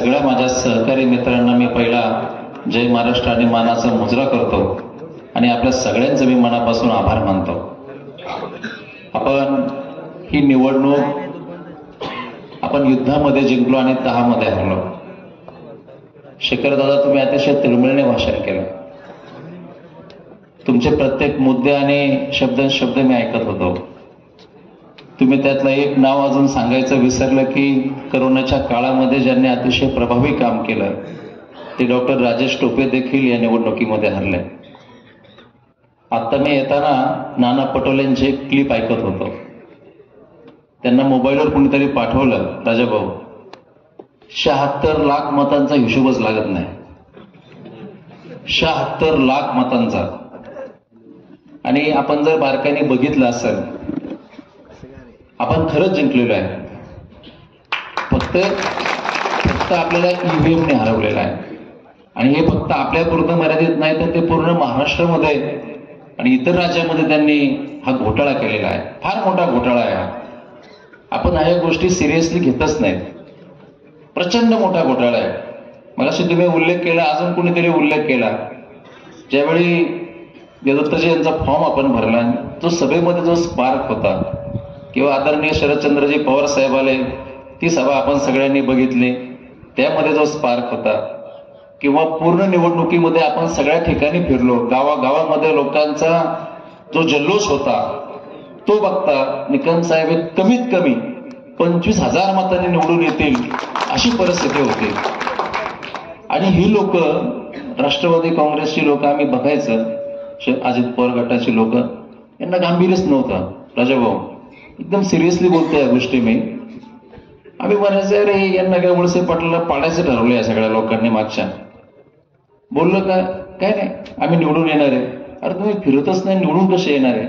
सगळ्या माझ्या सहकारी मित्रांना मी पहिला जय महाराष्ट्र आणि मानाचा मुजरा करतो आणि आपल्या सगळ्यांचं मी मनापासून आभार मानतो. आपण ही निवडणूक आपण युद्धामध्ये जिंकलो आणि तहामध्ये हरलो. शेखर दादा, तुम्ही अतिशय तळमळीने भाषण केलं. तुमचे प्रत्येक मुद्दे आणि शब्द मी ऐकत होतो. तुम्ही त्यातलं एक नाव अजून सांगायचं विसरलं की करोनाच्या काळामध्ये ज्यांनी अतिशय प्रभावी काम केलं ते डॉक्टर राजेश टोपे देखील या निवडणुकीमध्ये हरले. आता मी येताना नाना पटोलेंची एक क्लिप ऐकत होतो. त्यांना मोबाईलवर कुणीतरी पाठवलं, राजाभाऊ 76 लाख मतांचा हिशोबच लागत नाही. 76 लाख मतांचा. आणि आपण जर बारकाईने बघितलं असेल, आपण खरंच जिंकलेलो आहे. फक्त आपल्याला ईव्हीएमने हरवलेलं आहे. आणि हे फक्त आपल्यापुरतं मर्यादित नाही तर ते पूर्ण महाराष्ट्रामध्ये आणि इतर राज्यामध्ये त्यांनी हा घोटाळा केलेला आहे. फार मोठा घोटाळा आहे. आपण ह्या गोष्टी सिरियसली घेतच नाहीत. प्रचंड मोठा घोटाळा आहे. मगाशी तुम्ही उल्लेख केला, अजून कुणीतरी उल्लेख केला, ज्यावेळी देवदत्तजी यांचा फॉर्म आपण भरला, तो सभेमध्ये जो स्पार्क होता, किंवा आदरणीय शरदचंद्रजी पवार साहेब आले, ती सभा आपण सगळ्यांनी बघितली, त्यामध्ये जो स्पार्क होता, किंवा पूर्ण निवडणुकीमध्ये आपण सगळ्या ठिकाणी फिरलो, गावागावामध्ये लोकांचा जो जल्लोष होता, तो बघता निकम साहेब कमीत कमी 25,000 मतांनी निवडून येतील अशी परिस्थिती होती. आणि ही लोक, राष्ट्रवादी काँग्रेसची लोक आम्ही बघायचं, अजित पवार गटाची लोक, यांना गांभीर्यच नव्हतं. राजाभाऊ एकदम सिरियसली बोलतोय या गोष्टी. आम्ही म्हणायचं अरे यांना काय वळसे पाटलाला पाडायचं ठरवलं या सगळ्या लोकांनी. मागच्या बोललं काय नाही, आम्ही निवडून येणार आहे. अरे तुम्ही फिरतच नाही, निवडून कसे येणार आहे?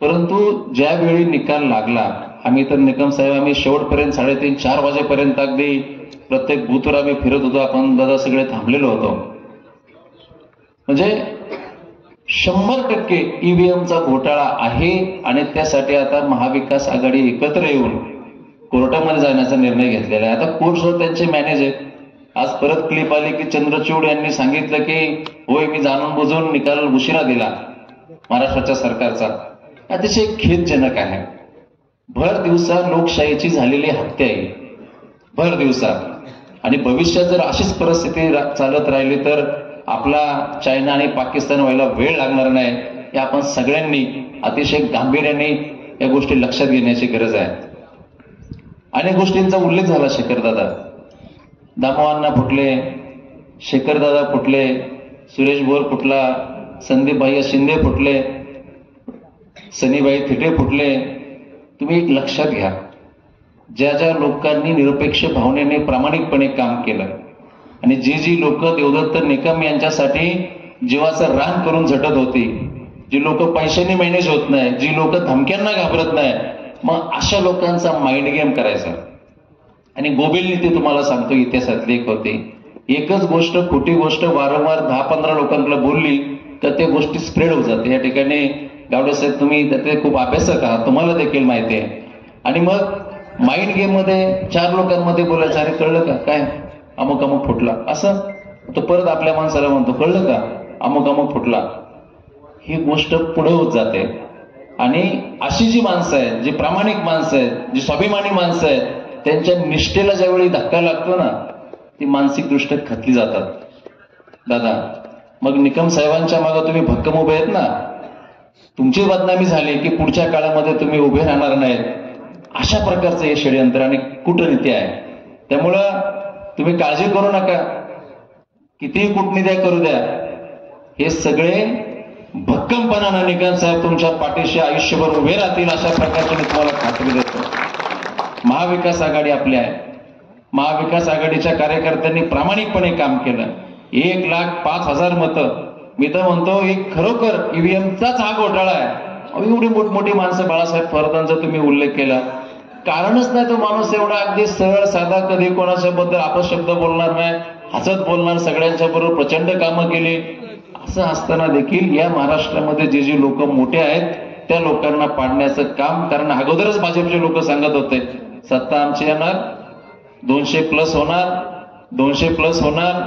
परंतु ज्यावेळी निकाल लागला, आम्ही तर निकम साहेब आम्ही शेवटपर्यंत 3:30-4 वाजेपर्यंत अगदी प्रत्येक बूथवर आम्ही फिरत होतो. आपण दादा सगळे थांबलेलो होतो. म्हणजे 100% ईव्हीएमचा घोटाळा आहे. आणि त्यासाठी आता महाविकास आघाडी एकत्र येऊन कोर्टामध्ये जाण्याचा निर्णय घेतलेला आहे. आता कोर्ट त्यांचे मॅनेज आहेत. आज परत क्लिप आली की चंद्रचूड यांनी सांगितलं की होय मी जाणून बुजून निकाल उशिरा दिला महाराष्ट्राच्या सरकारचा. अतिशय खेदजनक आहे. भर दिवसा लोकशाहीची झालेली हत्या आहे, भर दिवसा. आणि भविष्यात जर अशीच परिस्थिती चालत राहिली तर आपला चायना आणि पाकिस्तान व्हायला वेळ लागणार नाही. हे आपण सगळ्यांनी अतिशय गांभीर्याने या गोष्टी लक्षात घेण्याची गरज आहे. अनेक गोष्टींचा उल्लेख झाला. शेखरदादा, दामोअण्णा फुटले, शेखरदादा फुटले, सुरेश बोर फुटला, संदीपभाई शिंदे फुटले, सनीबाई थिटे फुटले. तुम्ही एक लक्षात घ्या, ज्या ज्या लोकांनी निरपेक्ष भावनेने प्रामाणिकपणे काम केलं आणि जी लोक देवदत्त निकम यांच्यासाठी जीवाचं रान करून झटत होती, जी लोक पैशाने मॅनेज होत नाही, जी लोक धमक्यांना घाबरत नाही, मग अशा लोकांचा माइंड गेम करायचा. आणि गोबेलनी ते तुम्हाला सांगतो इतिहासातली एक होती. एकच गोष्ट, खोटी गोष्ट वारंवार 10-15 लोकांकडे बोलली तर ते गोष्टी स्प्रेड होत जाते. या ठिकाणी गावडे साहेब तुम्ही त्याचे खूप अभ्यासक आहात, तुम्हाला देखील माहिती आहे. आणि मग माइंड गेम मध्ये 4 लोकांमध्ये बोलायचं, अरे कळलं का काय अमुक अमुक फुटला, असं तो परत आपल्या माणसाला म्हणतो कळलं का अमुक अमुक फुटला. ही गोष्ट पुढे होत जाते. आणि अशी जी माणसं आहेत, जी प्रामाणिक माणसं आहेत, जी स्वाभिमानी माणसं आहेत, त्यांच्या निष्ठेला ज्यावेळी धक्का लागतो ना, ती मानसिकदृष्ट्या खचली जातात. दादा, मग निकम साहेबांच्या मागे तुम्ही भक्कम उभे आहेत ना, तुमची बदनामी झाली की पुढच्या काळामध्ये तुम्ही उभे राहणार नाहीत. अशा प्रकारचं हे षडयंत्र आणि कूटनीती आहे. त्यामुळं तुम्ही काळजी करू नका, कितीही कूटनीती करू द्या, हे सगळे भक्कमपणानं निकम साहेब तुमच्या पाठीशी आयुष्यभर उभे राहतील अशा प्रकारची मी तुम्हाला खात्री देतो. महाविकास आघाडी आपली आहे. महाविकास आघाडीच्या कार्यकर्त्यांनी प्रामाणिकपणे काम केलं. 1,05,000 मतं. मी तर म्हणतो एक खरोखर ईव्हीएमचाच हा घोटाळा आहे. एवढी मोठमोठी माणसं, बाळासाहेब थोरातांचा तुम्ही उल्लेख केला, कारणच नाही तो माणूस एवढा अगदी सरळ साधा, कधी कोणाच्या बद्दल अपशब्द बोलणार नाही, हसत बोलणार, सगळ्यांच्या बरोबर प्रचंड कामं केली. असं असताना देखील या महाराष्ट्रामध्ये जे लोक मोठे आहेत त्या लोकांना पाडण्याचं काम, कारण अगोदरच भाजपचे लोक सांगत होते सत्ता आमची येणार, 200+ होणार, 200+ होणार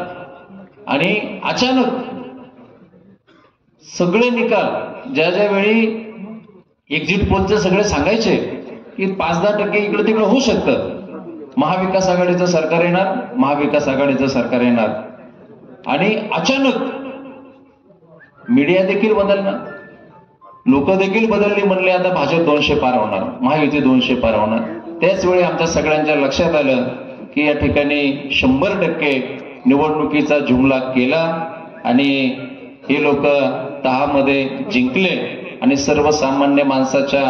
आणि अचानक सगळे निकाल ज्या वेळी एक्झिट पोलचे सगळे सांगायचे की 5-10% इकडे तिकडे होऊ शकतं, महाविकास आघाडीचं सरकार येणार, महाविकास आघाडीचं सरकार येणार, आणि अचानक मीडिया देखील बदलणार, लोक देखील बदलली, म्हणले आता भाजप 200 पार होणार, महायुती 200 पार होणार. त्याच वेळी आमच्या सगळ्यांच्या लक्षात आलं की या ठिकाणी 100% निवडणुकीचा जुमला केला आणि हे लोक 10 मध्ये जिंकले आणि सर्वसामान्य माणसाच्या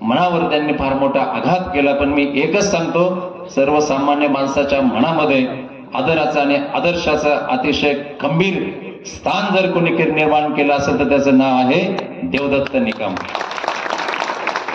मनावर त्यांनी फार मोठा आघात केला. पण मी एकच सांगतो, सर्वसामान्य माणसाच्या मनामध्ये आदराचा आणि आदर्शाचा अतिशय खंबीर स्थान जर कोणी निर्माण केलं असेल तर त्याचं नाव आहे देवदत्त निकम.